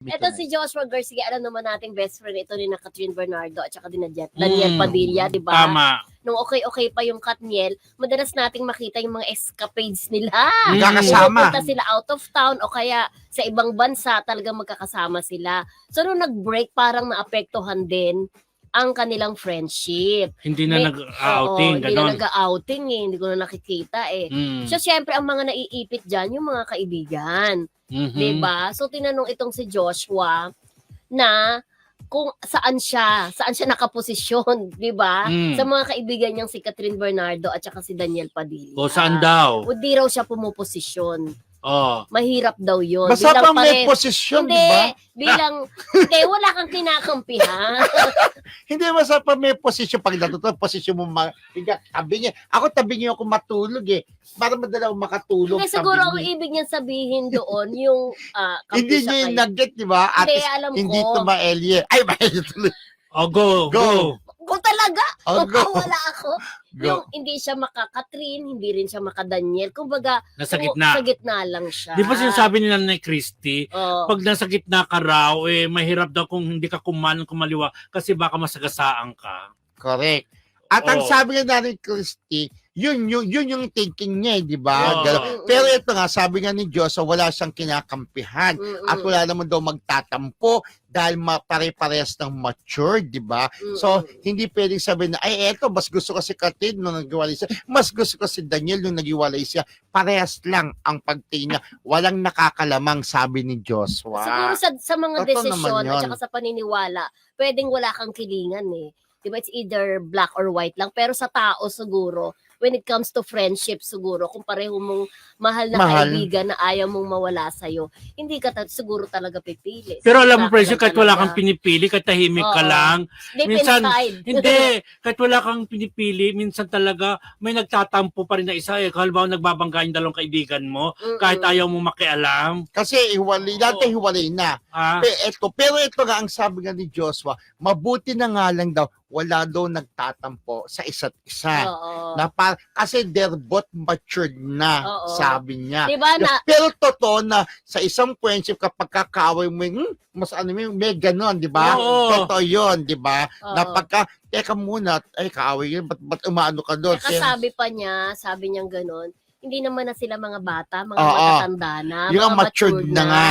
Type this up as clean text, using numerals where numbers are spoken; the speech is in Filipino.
Ito si Joshua Garcia, alam naman nating best friend ito ni na Catherine Bernardo at saka din na Daniel Padilla, di ba? Tama. Nung okay pa yung Katniel, madalas nating makita yung mga escapades nila. Magkakasama. Pupunta sila out of town o kaya sa ibang bansa talagang magkakasama sila. So nung nag-break, parang naapektuhan din ang kanilang friendship. Hindi na nag-outing, Hindi na nag-outing eh, hindi ko na nakikita eh. So syempre ang mga naiipit dyan, yung mga kaibigan. Diba? So tinanong itong si Joshua na kung saan siya nakaposisyon, 'di ba? Sa mga kaibigan niyang si Catherine Bernardo at saka si Daniel Padilla. O saan daw? Hindi raw siya pumuposisyon. Oh. Mahirap daw 'yon. Basta pa may posisyon, di ba? Hindi, wala kang kinakampihan. Hindi basta pa may posisyon. Pag natutunan, posisyon mo tabi niya. Ako tabi niya ako matulog eh. Para madala ako makatulog. Hindi, siguro ang ibig niya sabihin doon, yung hindi niya yung nag-get, di ba? At hindi, alam hindi ko. ito ma-Elie. Ay, ma-Elie tuloy. Oh, go. Kung talaga, Go. wala ako. Go. Yung hindi siya maka-Catherine, hindi rin siya maka-Daniel. Kumbaga, Nasa gitna. Sa gitna lang siya. Di ba sinasabi nila ni Christy, Oh. pag nasa gitna ka raw, mahirap daw kung hindi ka kumaliwa kasi baka masagasaan ka. Correct. At ang Oo. sabi nga natin, Christy, yun yung thinking niya, di ba? Oo. Pero ito nga, sabi nga ni Diyos, wala siyang kinakampihan. At wala naman daw magtatampo dahil pare-parehas ng matured, di ba? So, hindi pwedeng sabihin na, ay, eto, mas gusto ko si Katid nung naghiwalay siya. Mas gusto ko si Daniel nung naghiwalay siya. Parehas lang ang pagtingin niya. Walang nakakalamang, sabi ni Joshua. Siguro sa mga Totoo desisyon naman yun. at saka sa paniniwala, pwedeng wala kang kilingan eh. Diba, it's either black or white lang. Pero sa tao siguro, when it comes to friendship siguro, kung pareho mong mahal na kaibigan na ayaw mong mawala sa'yo, hindi ka siguro talaga pipili. Pero alam mo, Sa Presyo, akin kahit wala talaga. kang pinipili, kahit tahimik ka Oo. lang, Deep minsan, inside. hindi, kahit wala kang pinipili, minsan talaga may nagtatampo pa rin na isa eh. Halimbawa, nagbabangga yung dalawang kaibigan mo, kahit ayaw mo makialam. Kasi dati hiwalay na. Ah, Pero ito nga ang sabi nga ni Joshua, mabuti na nga lang daw, wala daw nagtatampo sa isa't isa. Oo. Kasi they're both matured na, Oo. sabi niya. Diba na, Pero totoo na sa isang friendship kapag kakaway mo, mas may ganon, di ba? Oo. Totoo yun, di ba? Oo. Na pagka, teka muna, ay kaaway yun, ba't umaano ka doon? sabi pa niya, sabi niyang ganun, hindi naman na sila mga bata, mga Oo. matatanda na, Yung mga matured na nga.